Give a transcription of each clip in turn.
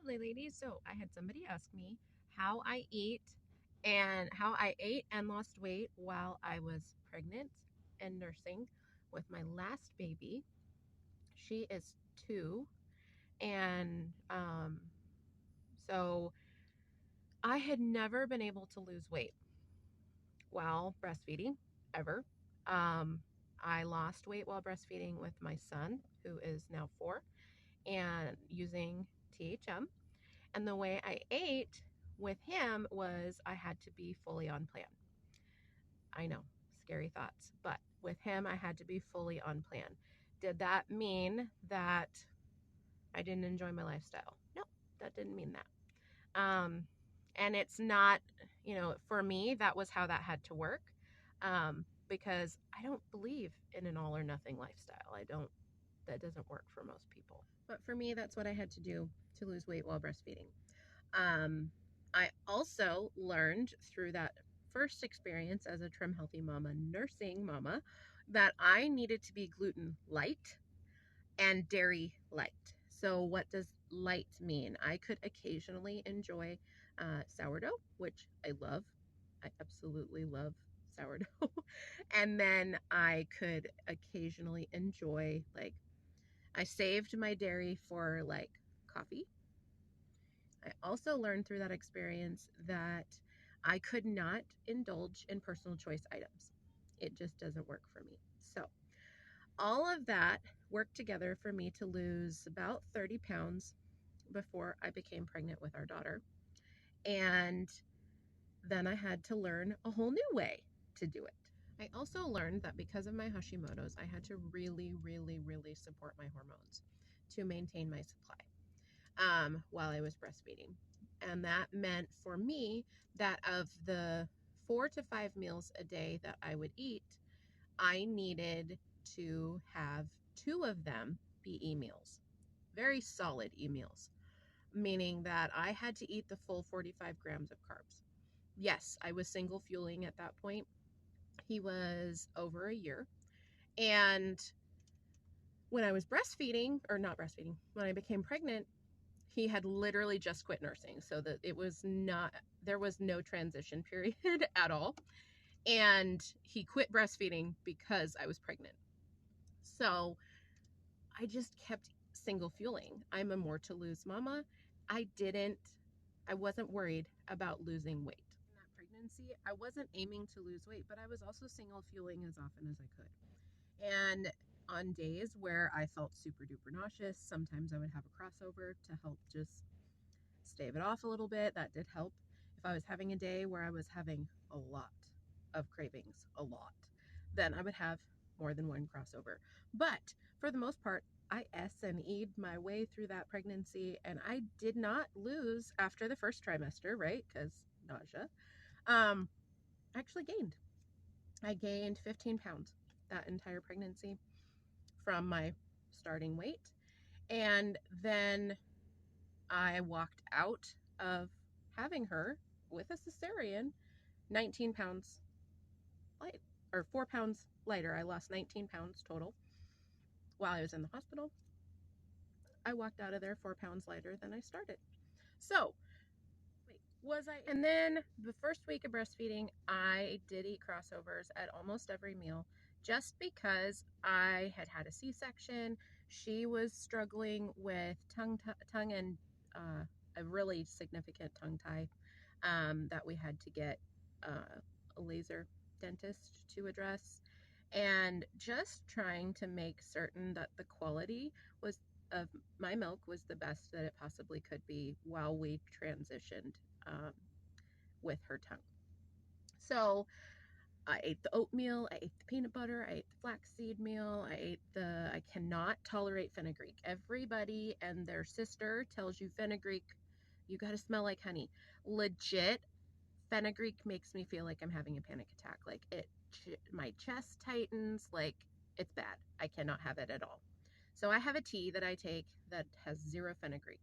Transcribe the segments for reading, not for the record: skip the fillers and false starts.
lovely ladies. So I had somebody ask me how I ate and lost weight while I was pregnant and nursing with my last baby. She is 2, and so I had never been able to lose weight while breastfeeding ever. I lost weight while breastfeeding with my son, who is now 4, and using THM. And the way I ate with him was I had to be fully on plan. I know, scary thoughts, but with him, I had to be fully on plan. Did that mean that I didn't enjoy my lifestyle? No, that didn't mean that. And it's not, for me, that was how that had to work, because I don't believe in an all or nothing lifestyle. That doesn't work for most people. But for me, that's what I had to do to lose weight while breastfeeding. I also learned through that first experience as a Trim Healthy Mama, nursing mama, that I needed to be gluten light and dairy light. So what does light mean? I could occasionally enjoy sourdough, which I love. I absolutely love sourdough. And then I could occasionally enjoy, I saved my dairy for coffee. I also learned through that experience that I could not indulge in personal choice items. It just doesn't work for me. So all of that worked together for me to lose about 30 pounds before I became pregnant with our daughter. And then I had to learn a whole new way to do it. I also learned that because of my Hashimoto's, I had to really, really, really support my hormones to maintain my supply while I was breastfeeding. And that meant for me that of the 4 to 5 meals a day that I would eat, I needed to have 2 of them be e-meals, very solid e-meals, meaning that I had to eat the full 45 grams of carbs. Yes, I was single fueling at that point. He was over a year. And when I was breastfeeding, or not breastfeeding, when I became pregnant, he had literally just quit nursing. So that there was no transition period at all. And he quit breastfeeding because I was pregnant. So I just kept single fueling. I'm a more to lose mama. I wasn't worried about losing weight. In that pregnancy, I wasn't aiming to lose weight, but I was also single fueling as often as I could. And on days where I felt super duper nauseous, sometimes I would have a crossover to help just stave it off a little bit. That did help. If I was having a day where I was having a lot of cravings, then I would have more than one crossover. But for the most part, I S&E'd my way through that pregnancy, and I did not lose after the first trimester, right? Because nausea. I actually gained. I gained 15 pounds that entire pregnancy from my starting weight. And then I walked out of having her with a cesarean 19 pounds light, or 4 pounds lighter. I lost 19 pounds total while I was in the hospital. I walked out of there 4 pounds lighter than I started. So, and then the first week of breastfeeding, I did eat crossovers at almost every meal just because I had had a C-section. She was struggling with tongue and a really significant tongue tie that we had to get a laser dentist to address, and just trying to make certain that the quality of my milk was the best that it possibly could be while we transitioned with her tongue. So I ate the oatmeal, I ate the peanut butter, I ate the flaxseed meal, I cannot tolerate fenugreek. Everybody and their sister tells you fenugreek, you gotta smell like honey. Legit, fenugreek makes me feel like I'm having a panic attack. My chest tightens, it's bad. I cannot have it at all. So I have a tea that I take that has 0 fenugreek,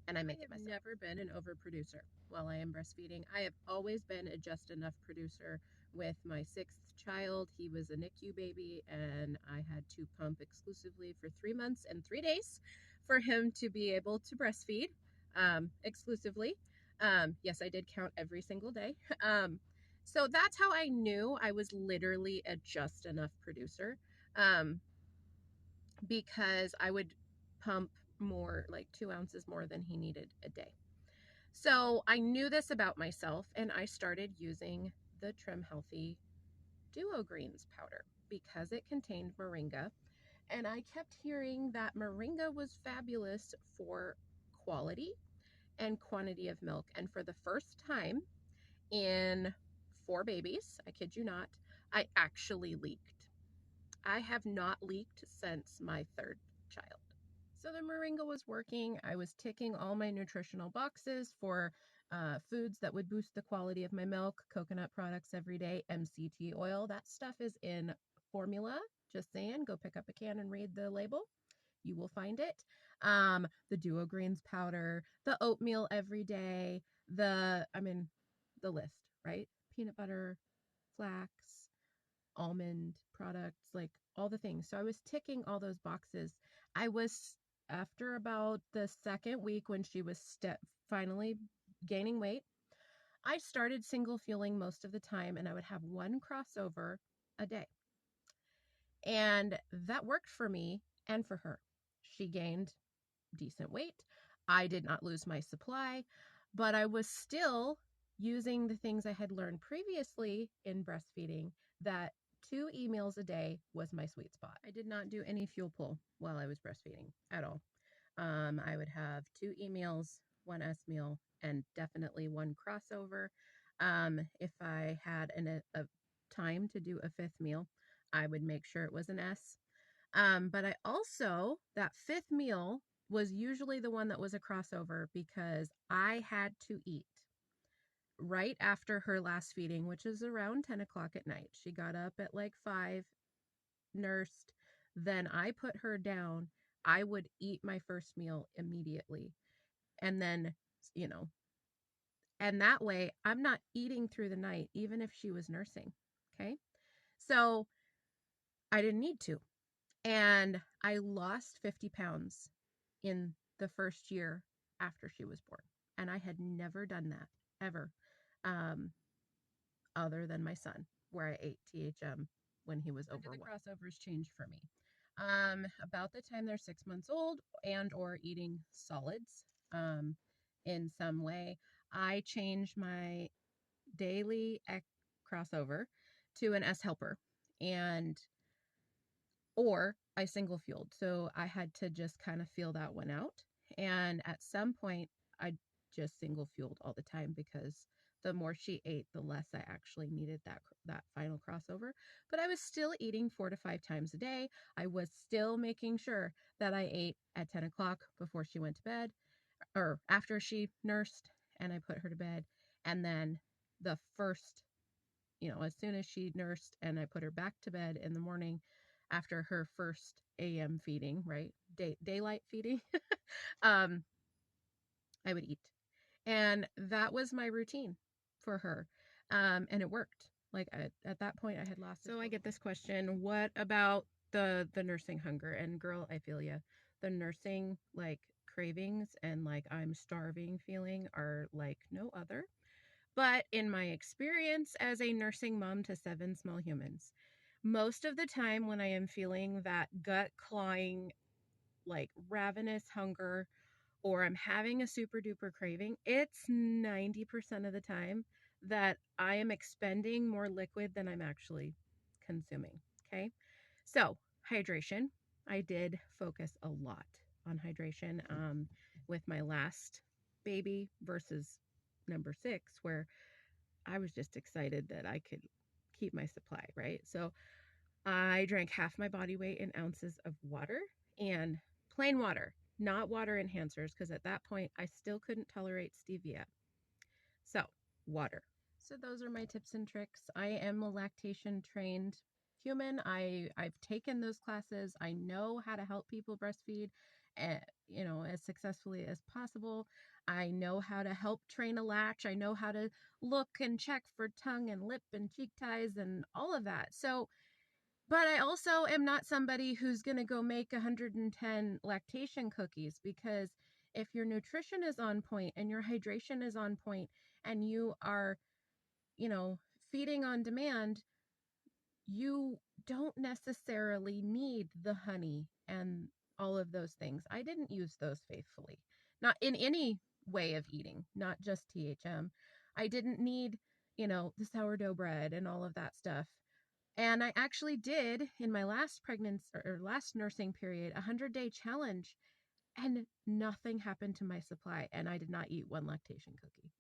and I make it myself. I have never been an overproducer while I am breastfeeding. I have always been a just enough producer. With my 6th child, he was a NICU baby, and I had to pump exclusively for 3 months and 3 days for him to be able to breastfeed. exclusively. Yes, I did count every single day. So that's how I knew I was literally a just enough producer, because I would pump more, like 2 ounces more than he needed a day. So I knew this about myself, and I started using the Trim Healthy Duo Greens powder because it contained moringa. And I kept hearing that moringa was fabulous for quality and quantity of milk. And for the first time in 4 babies, I kid you not, I actually leaked. I have not leaked since my third child. So the moringa was working. I was ticking all my nutritional boxes for foods that would boost the quality of my milk, coconut products every day, MCT oil. That stuff is in formula. Just saying, go pick up a can and read the label. You will find it. The Duo Greens powder, the oatmeal every day, the list, right? Peanut butter, flax, almond products, like all the things. So I was ticking all those boxes. I was, after about the second week when she was finally gaining weight, I started single fueling most of the time, and I would have one crossover a day. And that worked for me and for her. She gained decent weight. I did not lose my supply, but I was still using the things I had learned previously in breastfeeding, that 2 meals a day was my sweet spot. I did not do any fuel pull while I was breastfeeding at all. I would have 2 meals, one S meal, and definitely one crossover. If I had a time to do a fifth meal, I would make sure it was an S. But I also, that fifth meal was usually the one that was a crossover because I had to eat right after her last feeding, which is around 10 o'clock at night. She got up at like 5, nursed, then I put her down. I would eat my first meal immediately. And then, you know, and that way I'm not eating through the night, even if she was nursing. Okay. So I didn't need to. And I lost 50 pounds in the first year after she was born. And I had never done that ever, um, other than my son, where I ate THM when he was over 1. The crossovers changed for me. About the time they're 6 months old and or eating solids in some way, I changed my daily crossover to an S helper, and or I single fueled. So I had to just kind of feel that one out. And at some point, I just single fueled all the time because the more she ate, the less I actually needed that final crossover. But I was still eating 4 to 5 times a day. I was still making sure that I ate at 10 o'clock before she went to bed, or after she nursed and I put her to bed. And then the first, as soon as she nursed and I put her back to bed in the morning after her first AM feeding, right? Daylight feeding, I would eat. And that was my routine for her. And it worked. Like at that point I had lost. So I get this question, what about the nursing hunger? And girl, I feel ya. The nursing like cravings and like I'm starving feeling are like no other. But in my experience as a nursing mom to 7 small humans, most of the time when I am feeling that gut clawing, like ravenous hunger, or I'm having a super duper craving, it's 90% of the time that I am expending more liquid than I'm actually consuming. Okay. So, hydration. I did focus a lot on hydration with my last baby versus number 6, where I was just excited that I could keep my supply, right? So I drank half my body weight in ounces of water, and plain water, not water enhancers, because at that point I still couldn't tolerate stevia. So, water. So those are my tips and tricks. I am a lactation trained human. I've taken those classes. I know how to help people breastfeed, as successfully as possible. I know how to help train a latch. I know how to look and check for tongue and lip and cheek ties and all of that. So, but I also am not somebody who's going to go make 110 lactation cookies, because If your nutrition is on point and your hydration is on point and you are, you know, feeding on demand, you don't necessarily need the honey and all of those things. I didn't use those faithfully, not in any way of eating, not just THM. I didn't need, the sourdough bread and all of that stuff. And I actually did in my last pregnancy or last nursing period, 100-day challenge, and nothing happened to my supply. And I did not eat one lactation cookie.